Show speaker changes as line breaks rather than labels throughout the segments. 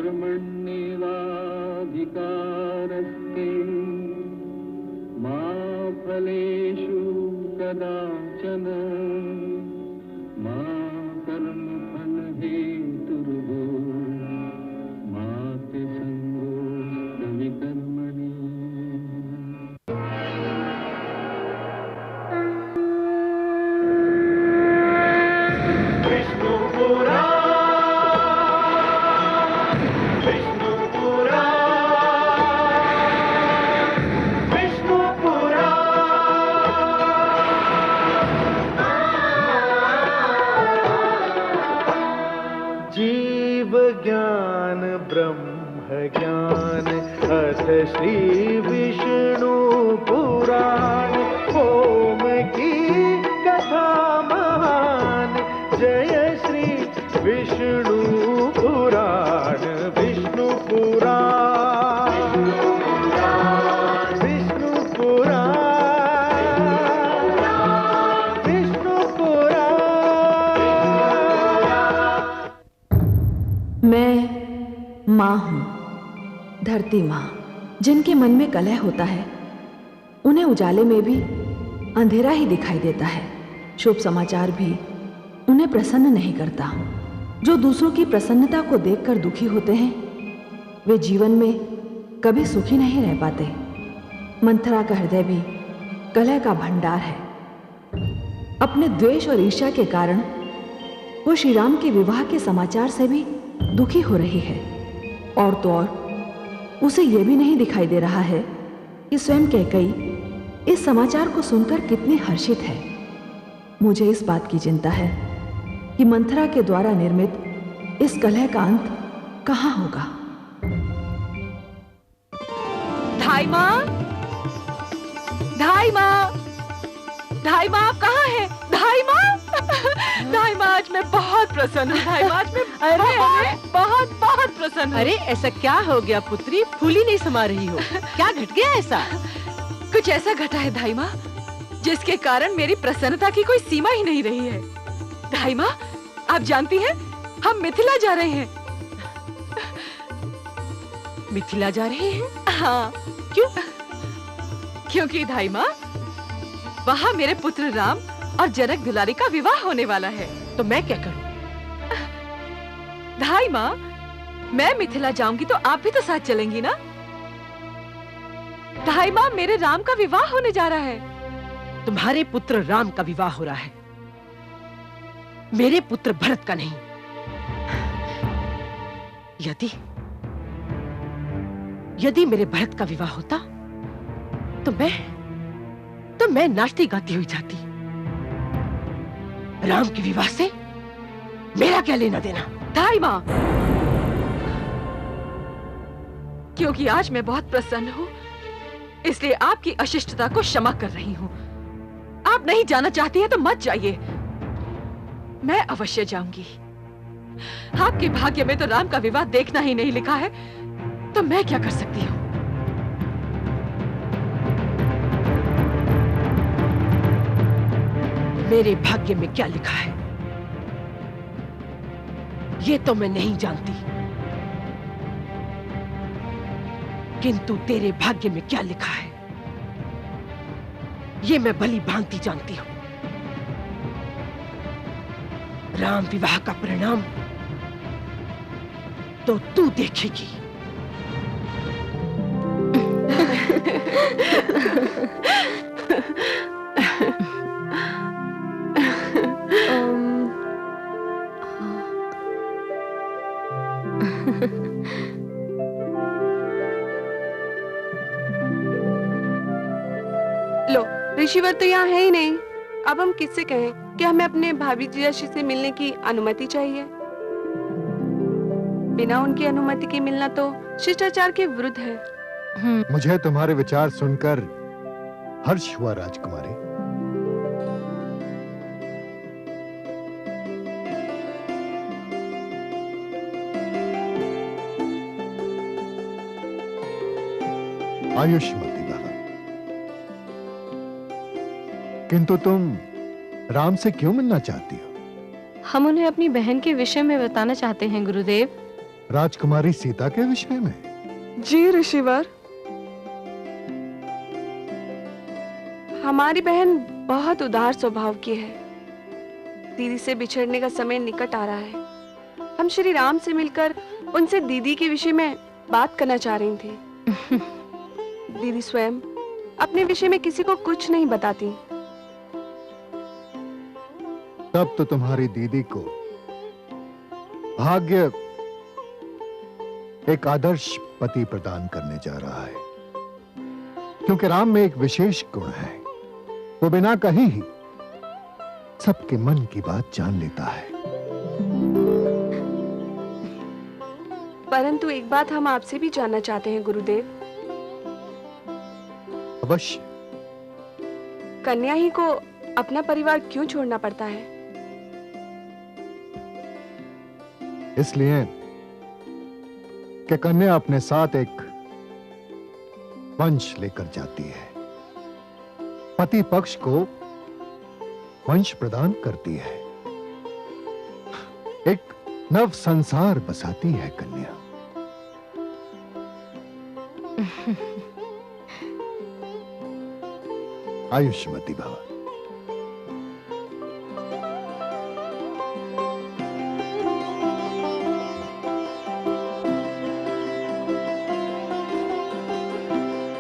कर्मण्येवाधिकारस्ते मा फलेषु कदाचन मा कर्मफलहेतुर्भो मा ते संगोऽस्त्वविकर्मणि।
ज्ञान ब्रह्म ज्ञान अथ श्री विष्णु पुराण ओम की कथा महान जय श्री विष्णु पुराण विष्णु पुराण विष्णु पुराण विष्णु पुराण।
मैं माँ हूँ, धरती माँ। जिनके मन में कलह होता है उन्हें उजाले में भी अंधेरा ही दिखाई देता है। शुभ समाचार भी उन्हें प्रसन्न नहीं करता। जो दूसरों की प्रसन्नता को देखकर दुखी होते हैं वे जीवन में कभी सुखी नहीं रह पाते। मंथरा का हृदय भी कलह का भंडार है। अपने द्वेष और ईर्ष्या के कारण वो श्री राम के विवाह के समाचार से भी दुखी हो रही है। और तो और उसे यह भी नहीं दिखाई दे रहा है कि स्वयं कैकेयी इस समाचार को सुनकर कितनी हर्षित है। मुझे इस बात की चिंता है कि मंथरा के द्वारा निर्मित इस कलह का अंत कहाँ होगा। धाई माँ, धाई माँ, धाई माँ, आप कहाँ हैं? धाई माँ, धाई माँ, आज मैं बहुत प्रसन्न हूँ। धाई माँ, आज मैं बहुत बहुत प्रसन्न हूँ।
अरे ऐसा क्या हो गया पुत्री, फूली नहीं समा रही हो? क्या घट गया ऐसा?
कुछ ऐसा घटा है धाई माँ जिसके कारण मेरी प्रसन्नता की कोई सीमा ही नहीं रही है। धाई माँ, आप जानती हैं हम मिथिला जा रहे हैं।
मिथिला जा रहे हैं?
हाँ। क्यों? क्योंकि धाई माँ वहाँ मेरे पुत्र राम और जनक दुलारी का विवाह होने वाला है।
तो मैं क्या करूं?
धाई माँ, मैं मिथिला जाऊंगी तो आप भी तो साथ चलेंगी ना? धाई माँ, मेरे राम का विवाह होने जा रहा है।
तुम्हारे पुत्र राम का विवाह हो रहा है, मेरे पुत्र भरत का नहीं। यदि मेरे भरत का विवाह होता तो मैं नाचती गाती हुई जाती। राम के विवाह से मेरा क्या लेना देना?
धाई माँ, क्योंकि आज मैं बहुत प्रसन्न हूँ इसलिए आपकी अशिष्टता को क्षमा कर रही हूँ। आप नहीं जाना चाहती हैं तो मत जाइए, मैं अवश्य जाऊंगी। आपके भाग्य में तो राम का विवाह देखना ही नहीं लिखा है तो मैं क्या कर सकती हूँ?
मेरे भाग्य में क्या लिखा है ये तो मैं नहीं जानती, किंतु तेरे भाग्य में क्या लिखा है ये मैं भली भांति जानती हूं। राम विवाह का परिणाम तो तू देखेगी।
लो, ऋषिवर तो यहाँ है ही नहीं। अब हम किससे कहें कि हमें अपने भाभी जीजाजी से मिलने की अनुमति चाहिए? बिना उनकी अनुमति के मिलना तो शिष्टाचार के विरुद्ध है।
मुझे तुम्हारे विचार सुनकर हर्ष हुआ राजकुमारी। आयुष्मती भव। किंतु तुम राम से क्यों मिलना चाहती हो?
हम उन्हें अपनी बहन के विषय में बताना चाहते हैं गुरुदेव।
राजकुमारी सीता के विषय में?
जी ऋषिवर, हमारी बहन बहुत उदार स्वभाव की है। दीदी से बिछड़ने का समय निकट आ रहा है। हम श्री राम से मिलकर उनसे दीदी के विषय में बात करना चाह रही थी। दीदी स्वयं अपने विषय में किसी को कुछ नहीं बताती।
तब तो तुम्हारी दीदी को भाग्य एक आदर्श पति प्रदान करने जा रहा है, क्योंकि राम में एक विशेष गुण है, वो बिना कहे ही सबके मन की बात जान लेता है।
परंतु एक बात हम आपसे भी जानना चाहते हैं गुरुदेव।
अवश्य।
कन्या ही को अपना परिवार क्यों छोड़ना पड़ता है?
इसलिए कि कन्या अपने साथ एक वंश लेकर जाती है, पति पक्ष को वंश प्रदान करती है, एक नव संसार बसाती है कन्या। आयुष्मती भव।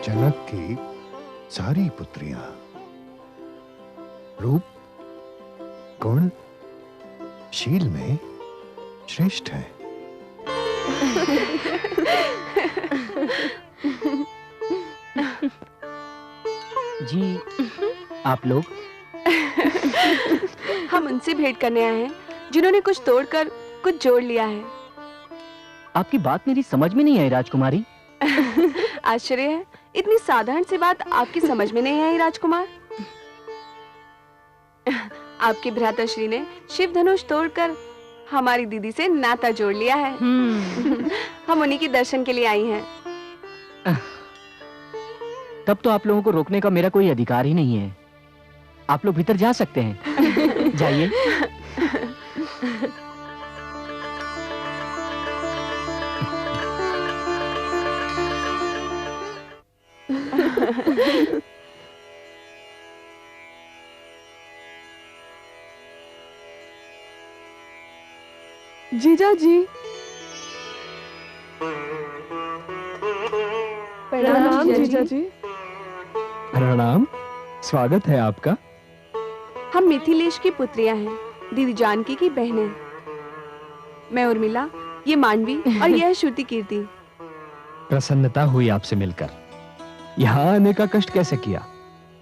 जनक की सारी पुत्रियां रूप, गुण, शील में श्रेष्ठ हैं।
जी, आप लोग?
हम उनसे भेंट करने आए हैं जिन्होंने कुछ तोड़कर कुछ जोड़ लिया है।
आपकी बात मेरी समझ में नहीं आई राजकुमारी।
आश्चर्य है, इतनी साधारण सी बात आपकी समझ में नहीं आई राजकुमार। आपके भ्राताश्री ने शिव धनुष तोड़कर हमारी दीदी से नाता जोड़ लिया है। हम उन्हीं के दर्शन के लिए आई हैं।
तब तो आप लोगों को रोकने का मेरा कोई अधिकार ही नहीं है। आप लोग भीतर जा सकते हैं। जाइए।
जीजा जी, प्रणाम जीजा जी।
प्रणाम, स्वागत है आपका।
हम मिथिलेश की पुत्रियां हैं, दीदी जानकी की बहनें। मैं उर्मिला, ये मांडवी और यह श्रुति कीर्ति।
प्रसन्नता हुई आपसे मिलकर। यहाँ आने का कष्ट कैसे किया?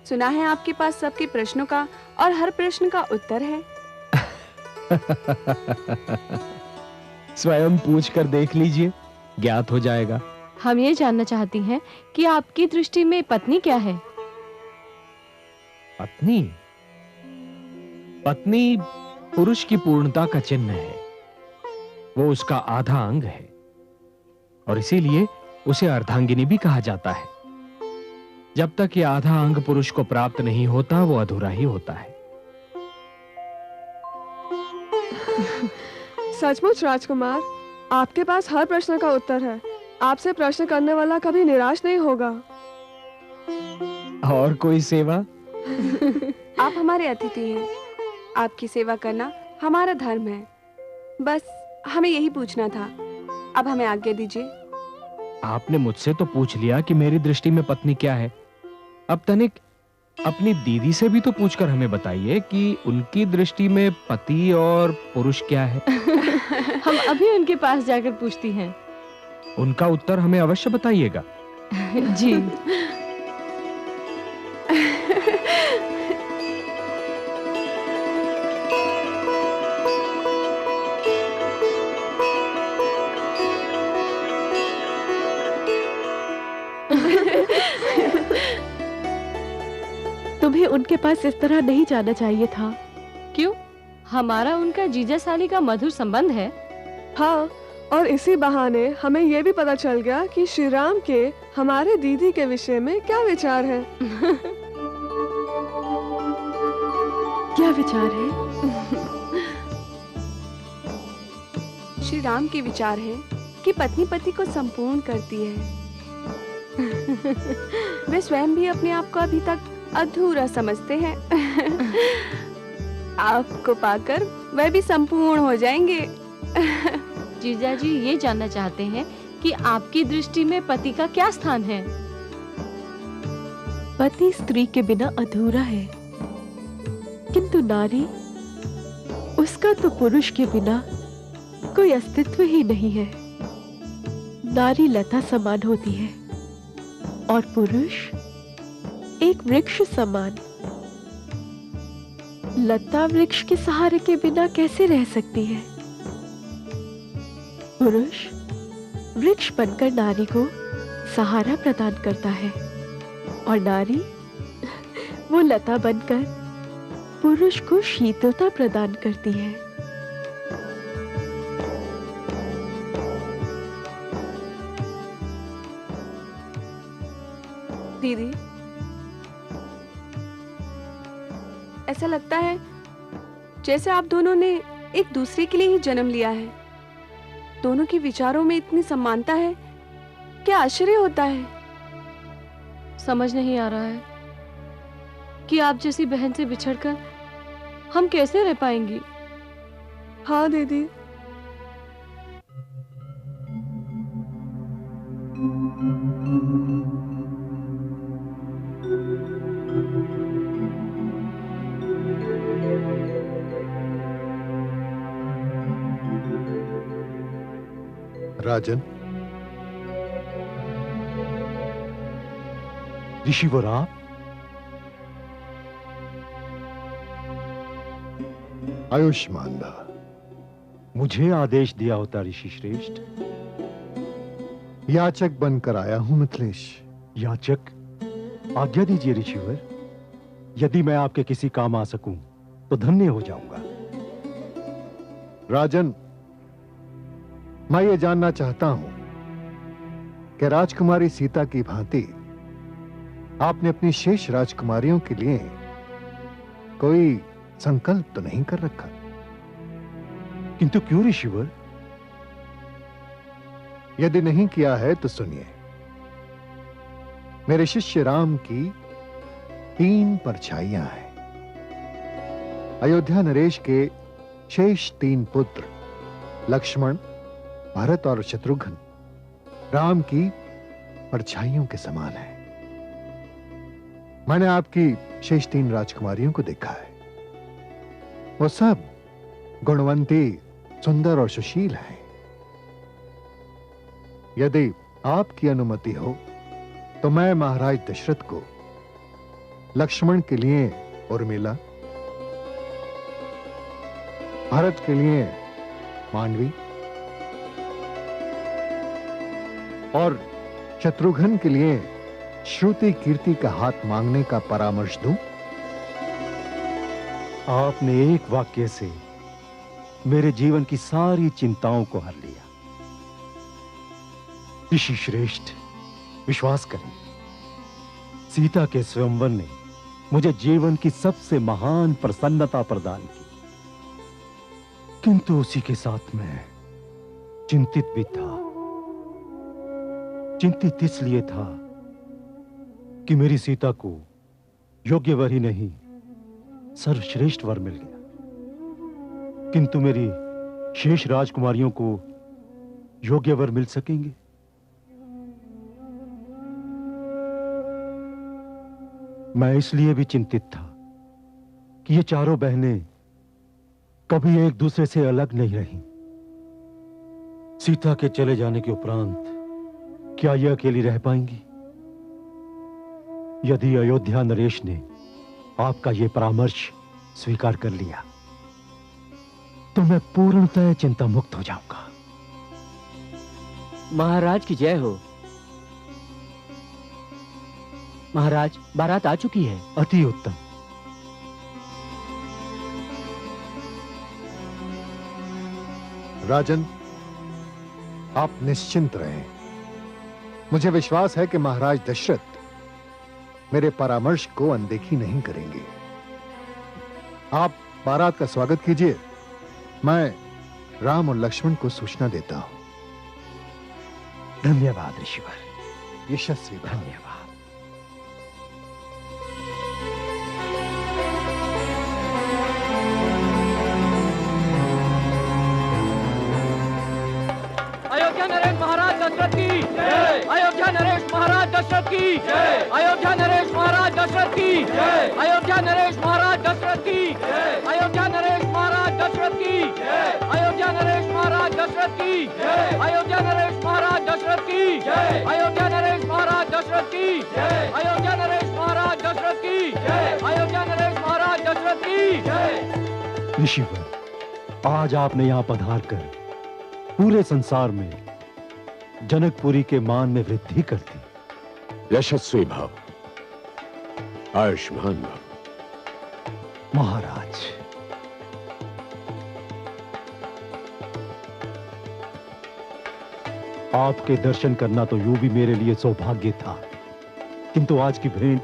सुना है आपके पास सबके प्रश्नों का और हर प्रश्न का उत्तर है।
स्वयं पूछ कर देख लीजिए, ज्ञात हो जाएगा।
हम ये जानना चाहती हैं कि आपकी दृष्टि में पत्नी क्या है?
पत्नी? पत्नी पुरुष की पूर्णता का चिन्ह है। वो उसका आधा अंग है और इसीलिए उसे अर्धांगिनी भी कहा जाता है। जब तक ये आधा अंग पुरुष को प्राप्त नहीं होता, वो अधूरा ही होता है।
सचमुच राजकुमार, आपके पास हर प्रश्न का उत्तर है। आपसे प्रश्न करने वाला कभी निराश नहीं होगा।
और कोई सेवा?
आप हमारे अतिथि हैं, आपकी सेवा करना हमारा धर्म है। बस हमें यही पूछना था। अब हमें आज्ञा दीजिए।
आपने मुझसे तो पूछ लिया कि मेरी दृष्टि में पत्नी क्या है। अब तनिक अपनी दीदी से भी तो पूछकर हमें बताइए कि उनकी दृष्टि में पति और पुरुष क्या है।
हम अभी उनके पास जाकर पूछती हैं।
उनका उत्तर हमें अवश्य बताइएगा।
जी।
तुम्हें उनके पास इस तरह नहीं जाना चाहिए था।
क्यों? हमारा उनका जीजा साली का मधुर संबंध है।
हाँ, और इसी बहाने हमें यह भी पता चल गया कि श्री राम के हमारे दीदी के विषय में क्या विचार है। क्या विचार है?
श्री राम के विचार हैं कि पत्नी पति को संपूर्ण करती है। वे स्वयं भी अपने आप को अभी तक अधूरा समझते हैं। आपको पाकर वह भी संपूर्ण हो जाएंगे।
जीजा जी ये जानना चाहते हैं कि आपकी दृष्टि में पति का क्या स्थान है?
पति स्त्री के बिना अधूरा है, किंतु नारी, उसका तो पुरुष के बिना कोई अस्तित्व ही नहीं है। नारी लता समान होती है और पुरुष एक वृक्ष समान। लता वृक्ष के सहारे के बिना कैसे रह सकती है? पुरुष वृक्ष बनकर नारी को सहारा प्रदान करता है और नारी वो लता बनकर पुरुष को शीतलता प्रदान करती है।
दीदी, ऐसा लगता है जैसे आप दोनों ने एक दूसरे के लिए ही जन्म लिया है। दोनों के विचारों में इतनी समानता है, क्या आश्चर्य होता है।
समझ नहीं आ रहा है कि आप जैसी बहन से बिछड़कर हम कैसे रह पाएंगी।
हाँ दीदी,
राजन,
ऋषिवर आप?
आयुष्मान भव।
मुझे आदेश दिया होता ऋषि श्रेष्ठ।
याचक बनकर आया हूं मिथिलेश।
याचक? आज्ञा दीजिए ऋषिवर। यदि मैं आपके किसी काम आ सकूं तो धन्य हो जाऊंगा।
राजन, मैं ये जानना चाहता हूं कि राजकुमारी सीता की भांति आपने अपनी शेष राजकुमारियों के लिए कोई संकल्प तो नहीं कर रखा?
किंतु क्यों ऋषिवर?
यदि नहीं किया है तो सुनिए। मेरे शिष्य राम की 3 परछाइयां हैं। अयोध्या नरेश के शेष 3 पुत्र लक्ष्मण, भरत और शत्रुघ्न राम की परछाइयों के समान है। मैंने आपकी शेष 3 राजकुमारियों को देखा है। वो सब गुणवंती, सुंदर और सुशील हैं। यदि आपकी अनुमति हो तो मैं महाराज दशरथ को लक्ष्मण के लिए उर्मिला, भरत के लिए मांडवी और शत्रुघ्न के लिए श्रुति कीर्ति का हाथ मांगने का परामर्श दूं?
आपने एक वाक्य से मेरे जीवन की सारी चिंताओं को हर लिया। ऋषि श्रेष्ठ, विश्वास करें, सीता के स्वयंवर ने मुझे जीवन की सबसे महान प्रसन्नता प्रदान की, किंतु उसी के साथ मैं चिंतित भी था। चिंतित इसलिए था कि मेरी सीता को योग्य वर ही नहीं, सर्वश्रेष्ठ वर मिल गया, किंतु मेरी शेष राजकुमारियों को योग्य वर मिल सकेंगे? मैं इसलिए भी चिंतित था कि ये चारों बहनें कभी एक दूसरे से अलग नहीं रहीं। सीता के चले जाने के उपरांत क्या ये अकेली रह पाएंगी? यदि अयोध्या नरेश ने आपका ये परामर्श स्वीकार कर लिया तो मैं पूर्णतः चिंता मुक्त हो जाऊंगा।
महाराज की जय हो। महाराज, बारात आ चुकी है।
अति उत्तम।
राजन, आप निश्चिंत रहें। मुझे विश्वास है कि महाराज दशरथ मेरे परामर्श को अनदेखी नहीं करेंगे। आप बारात का स्वागत कीजिए। मैं राम और लक्ष्मण को सूचना देता हूं।
धन्यवाद ऋषिवर।
यशस्वी भव।
धन्यवाद।
अयोध्या नरेश महाराज दशरथ की जय। अयोध्या नरेश महाराज दशरथ की जय। अयोध्या नरेश महाराज दशरथ की जय। अयोध्या नरेश महाराज दशरथ की जय। अयोध्या नरेश महाराज दशरथ की जय। अयोध्या नरेश महाराज दशरथ की जय। अयोध्या नरेश महाराज दशरथ की जय। अयोध्या नरेश महाराज दशरथ की जय। अयोध्या नरेश महाराज दशरथ की जय। अयोध्या नरेश महाराज दशरथ की जय।
ऋषिवर, आज आपने यहाँ पधार कर पूरे संसार में जनकपुरी के मान में वृद्धि कर दी।
यशस्वी भव, आयुष्मान भव।
महाराज, आपके दर्शन करना तो यूं भी मेरे लिए सौभाग्य था, किंतु आज की भेंट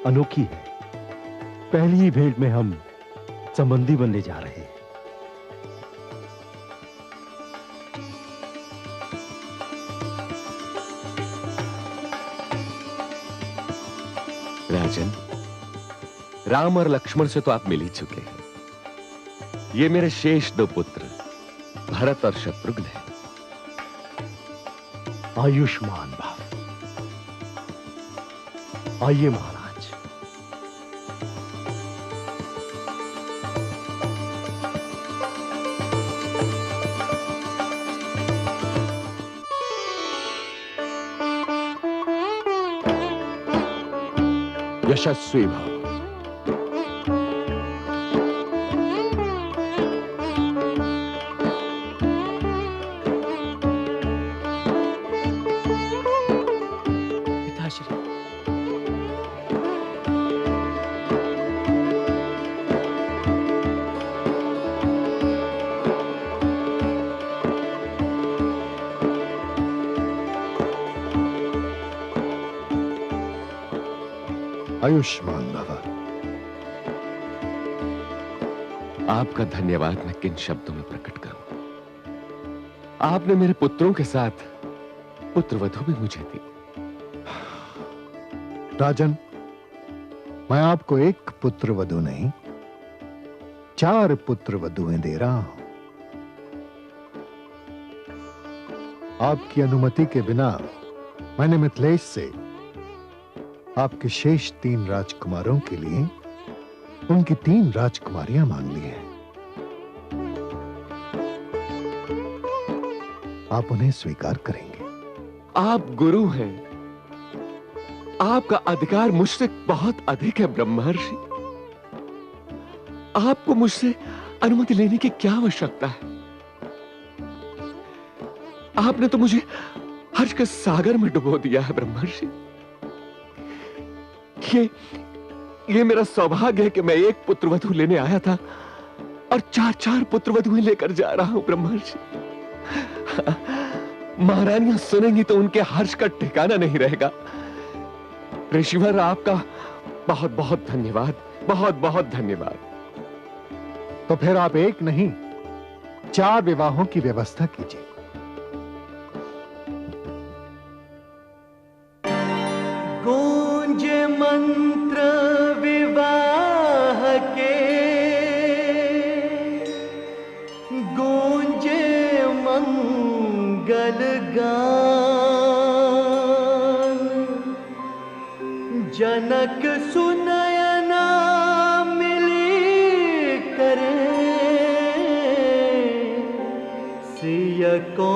अनोखी है। पहली ही भेंट में हम संबंधी बनने जा रहे हैं।
राजन, राम और लक्ष्मण से तो आप मिल ही चुके हैं। ये मेरे शेष दो पुत्र भरत और शत्रुघ्न हैं।
आयुष्मान भव। आइए महाराज।
यशस्वी भव।
पिताश्री,
आयुष्मान भव।
आपका धन्यवाद मैं किन शब्दों में प्रकट करूं। आपने मेरे पुत्रों के साथ पुत्रवधू भी मुझे दी।
राजन, मैं आपको एक पुत्रवधू नहीं, 4 पुत्रवधुएं दे रहा हूं। आपकी अनुमति के बिना मैंने मिथिलेश से आपके शेष 3 राजकुमारों के लिए उनकी 3 राजकुमारियां मांग ली हैं। आप उन्हें स्वीकार करेंगे?
आप गुरु हैं, आपका अधिकार मुझसे बहुत अधिक है ब्रह्मर्षि। आपको मुझसे अनुमति लेने की क्या आवश्यकता है? आपने तो मुझे हर्ष के सागर में डुबो दिया है ब्रह्मर्षि। ये मेरा सौभाग्य है कि मैं एक पुत्रवधू लेने आया था और 4 पुत्रवधुएं लेकर जा रहा हूं ब्रह्मर्षि। महारानियां सुनेंगी तो उनके हर्ष का ठिकाना नहीं रहेगा। ऋषिवर, आपका बहुत बहुत धन्यवाद, बहुत बहुत धन्यवाद।
तो फिर आप एक नहीं 4 विवाहों की व्यवस्था कीजिए।
गूंज मंत्र विवाह के, गूंजे मंगल गान, जनक सुनयना मिली करे, सिय को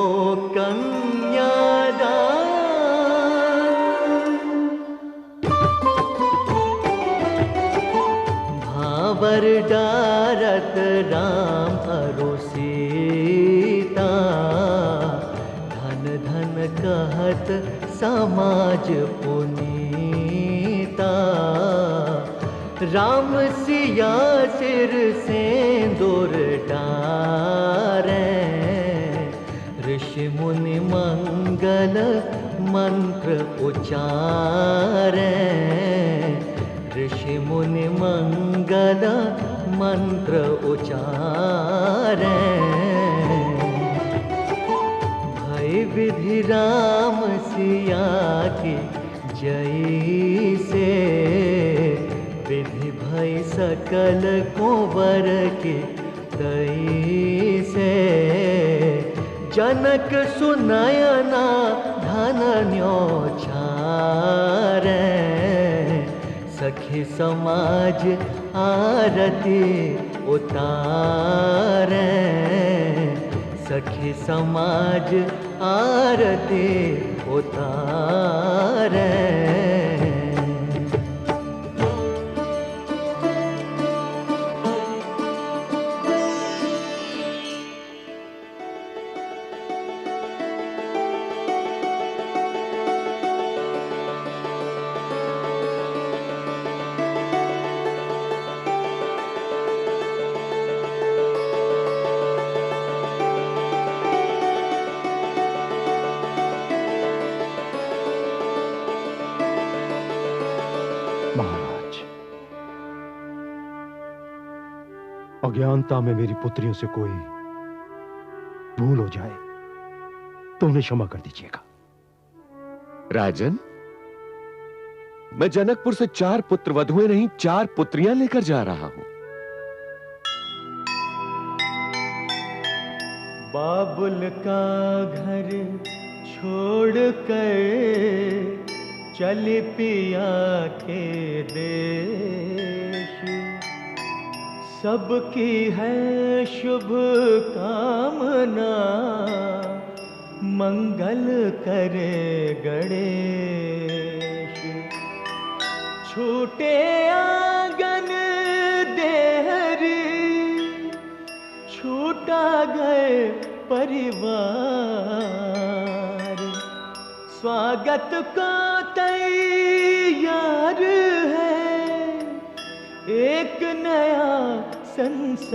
कन्यादान। भावर डारत राम अरु सीता, धन धन कहत समाज पुनीता। राम सिया सिर सिंदूर डारे, ऋषि मुनि मंगल मंत्र उचारे, ऋषि मुनि मंगल मंत्र उचारे। भय विधि राम सिया के जय से, विधि भई सकल कुंवर के तई से। जनक सुनयना धन न्योछारे, सखी समाज आरती उतारे, सखी समाज आरती उतारे।
महाराज, अज्ञानता में मेरी पुत्रियों से कोई भूल हो जाए तो उन्हें क्षमा कर दीजिएगा।
राजन, मैं जनकपुर से 4 पुत्र वधुएं नहीं 4 पुत्रियां लेकर जा रहा हूं।
बाबुल का घर छोड़ कर चल पिया के देश, सबकी है शुभ कामना, मंगल करे गणेश। छूटे आंगन देहरी, छूटा गए परिवार, स्वागत को तैयार है एक नया संसार,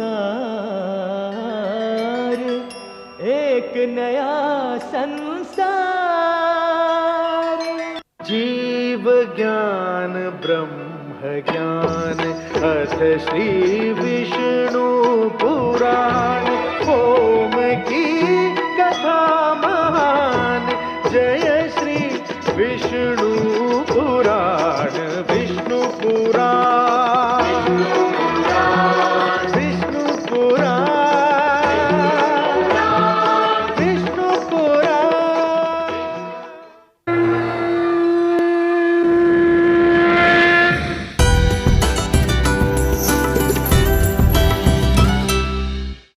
एक नया संसार। जीव ज्ञान ब्रह्म ज्ञान अथ श्री विष्णु पुराण, ओम की